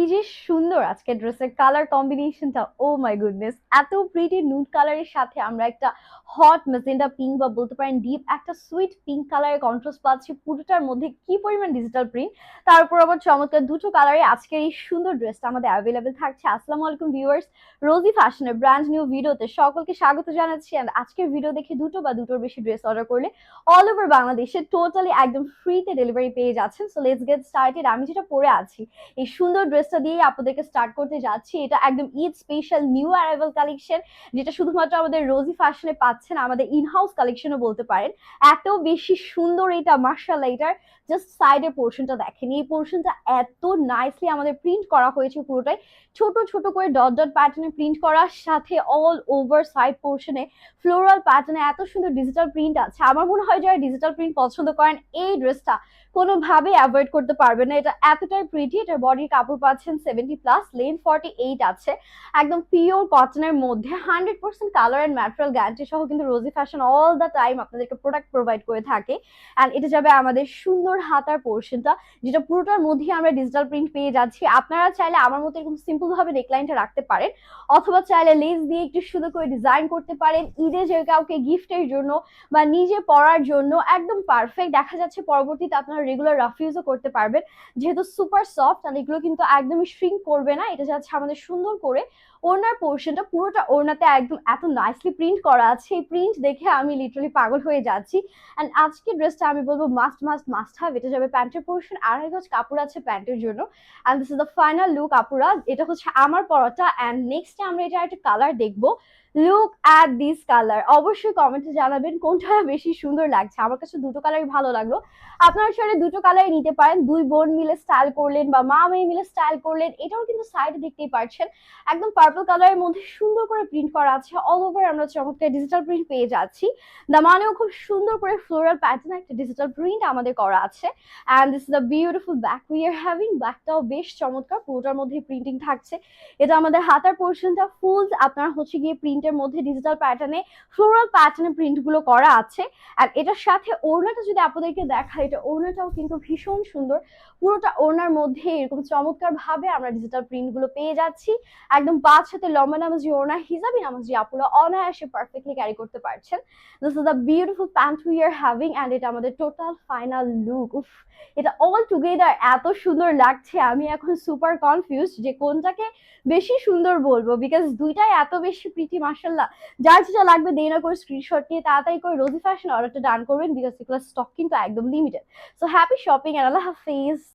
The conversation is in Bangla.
কি যে সুন্দর আজকে ড্রেসের কালার কম্বিনেশনটা, ও মাই গুডনেস! এত প্রিটি নুড কালারের সাথে আমরা একটা হট মেজেন্টা পিঙ্ক বা বলতে পারেন ডিপ একটা সুইট পিঙ্ক কালারের কন্ট্রাস্ট পাচ্ছি। পুরোটার মধ্যে কি পরিমাণ ডিজিটাল প্রিন্ট, তার উপর আবার চমৎকার দুটো কালারে আজকের এই সুন্দর ড্রেসটা আমাদের অ্যাভেলেবেল থাকছে। আসসালামু আলাইকুম ভিউয়ার্স, রোজি ফ্যাশনের ব্র্যান্ড নিউ ভিডিওতে সকলকে স্বাগত জানাচ্ছি। And আজকের ভিডিও দেখে দুটো বা দুটোর বেশি ড্রেস অর্ডার করলে অল ওভার বাংলাদেশে টোটালি একদম ফ্রিতে ডেলিভারি পেয়ে যাচ্ছেন। So let's get started. আমি যেটা পরে আছি এই সুন্দর ড্রেসটা দিয়ে আপনাদেরকে স্টার্ট করতে যাচ্ছি। এটা একদম Eid special new arrival collection, যেটা শুধুমাত্র আমাদের রোজি ফ্যাশনে পাচ্ছেন, আমাদের ইনহাউস কালেকশনও বলতে পারেন। এত বেশি সুন্দর এটা, মার্শাল্লাহ! এটার জাস্ট সাইডের পোর্শনটা দেখেন, এই পোর্শনটা এত নাইসলি আমাদের প্রিন্ট করা হয়েছে। পুরোটাই ছোট ছোট করে ডট ডট প্যাটার্নে প্রিন্ট করার সাথে অল ওভার সাইড পোর্শনে ফ্লোরাল প্যাটার্নে এত সুন্দর ডিজিটাল প্রিন্ট আছে। আমার মনে হয় যারা ডিজিটাল প্রিন্ট পছন্দ করেন এই ড্রেসটা কোনোভাবেই অ্যাভয়েড করতে পারবেন না। এটা এতটাই প্রিটি। এটার বডির কাপড় পাচ্ছেন 70+, লেন্থ 48 আছে। একদম পিওর কটনের মধ্যে 100% কালার অ্যান্ড ম্যাটেরিয়াল গ্যারান্টি সহ কিন্তু রোজি ফ্যাশন অল দ্য টাইম আপনাদেরকে প্রোডাক্ট প্রোভাইড করে থাকে। অ্যান্ড এটা যাবে আমাদের সুন্দর হাতার পোর্শনটা, যেটা পুরোটার মধ্যেই আমরা ডিজিটাল প্রিন্ট পেয়ে যাচ্ছি। আপনারা চাইলে আমার মতো এরকম সিম্পল ভাবে নেকলাইনটা রাখতে পারেন, অথবা চাইলে লেস দিয়ে একটু সুন্দর করে ডিজাইন করতে পারেন। ঈদে যে কাউকে গিফটের জন্য বা নিজে পরার জন্য একদম পারফেক্ট। দেখা যাচ্ছে পরবর্তীতে আপনারা রেগুলার রাফ ইউজও করতে পারবেন, যেহেতু সুপার সফট। আর এগুলো কিন্তু একদমই শ্রিঙ্ক করবে না। এটা যাচ্ছে আমাদের সুন্দর করে ওড়নার পোর্শনটা, পুরোটা ওড়নাতে একদম এত নাইসলি প্রিন্ট করা আছে। এই প্রিন্ট দেখে আমি লিটারালি পাগল হয়ে যাচ্ছি। অ্যান্ড আজকে ড্রেসটা আমি বলবো মাস্ট মাস্ট মাস্ট হাভ। এটা যাবে প্যান্টের পোর্শন, 2.5 গজ কাপড় আছে প্যান্টের জন্য। And this is the final look আপুরা। এটা হচ্ছে আমার পরাটা। অ্যান্ড নেক্সটে আমরা এটা একটা কালার দেখবো। Look at this colour. অবশ্যই কমেন্টে জানাবেন কোনটা বেশি সুন্দর লাগছে। আমার কাছে দুটো কালারই ভালো লাগলো। আপনারা চাইলে দুটো কালারই নিতে পারেন, দুই বোন মিলে স্টাইল করলেন বা মা মেয়ে মিলে স্টাইল করলেন। এটাও কিন্তু সাইডে দেখতেই পাচ্ছেন একদম পার্পল কালারের মধ্যে সুন্দর করে প্রিন্ট করা আছে। অল ওভার আমরা চমৎকার ডিজিটাল প্রিন্ট পেয়ে যাচ্ছি। দামানেও খুব সুন্দর করে ফ্লোরাল প্যাটার্ন একটা ডিজিটাল প্রিন্ট আমাদের করা আছে। And this is the beautiful back we are having. ব্যাকটাও বেশ চমৎকার, পুরোটার মধ্যে প্রিন্টিং থাকছে। এটা আমাদের হাতার পোর্শনটা ফুল আপনার হচ্ছে গিয়ে প্রিন্টের মধ্যে ডিজিটাল প্যাটার্নে ফ্লোরাল প্যাটার্নে প্রিন্ট গুলো করা আছে। আর এটার সাথে ওড়নাটা যদি আপনাদেরকে দেখায়, এটা ওড়নাটাও কিন্তু ভীষণ সুন্দর। পুরোটা ওড়নার মধ্যে এরকম চমৎকার ভাবে আমরা ডিজিটাল প্রিন্ট গুলো পেয়ে যাচ্ছি। একদম 5 হাতে লম্বা নামাজি ওড়না, হিজাবি নামাজি আপুরা অনায়াসে পারফেক্টলি ক্যারি করতে পারছেন। This is the beautiful pant we are having. And এটা আমাদের টোটাল ফাইনাল লুক। উফ, এটা অল টুগেদার এত সুন্দর লাগছে, আমি এখন সুপার কনফিউজ যে কোনটাকে বেশি সুন্দর বলবো, বিকজ দুইটাই এত বেশি প্রিটি মাশাল্লাহ। যার যেটা লাগবে দেরি না করে স্ক্রিনশট নিয়ে তাড়াতাড়ি করে রোজি ফ্যাশন অর্ডারটা ডান করবেন, বিকজ এগুলো স্টক কিন্তু একদম limited. So happy shopping and আল্লাহ হাফিজ।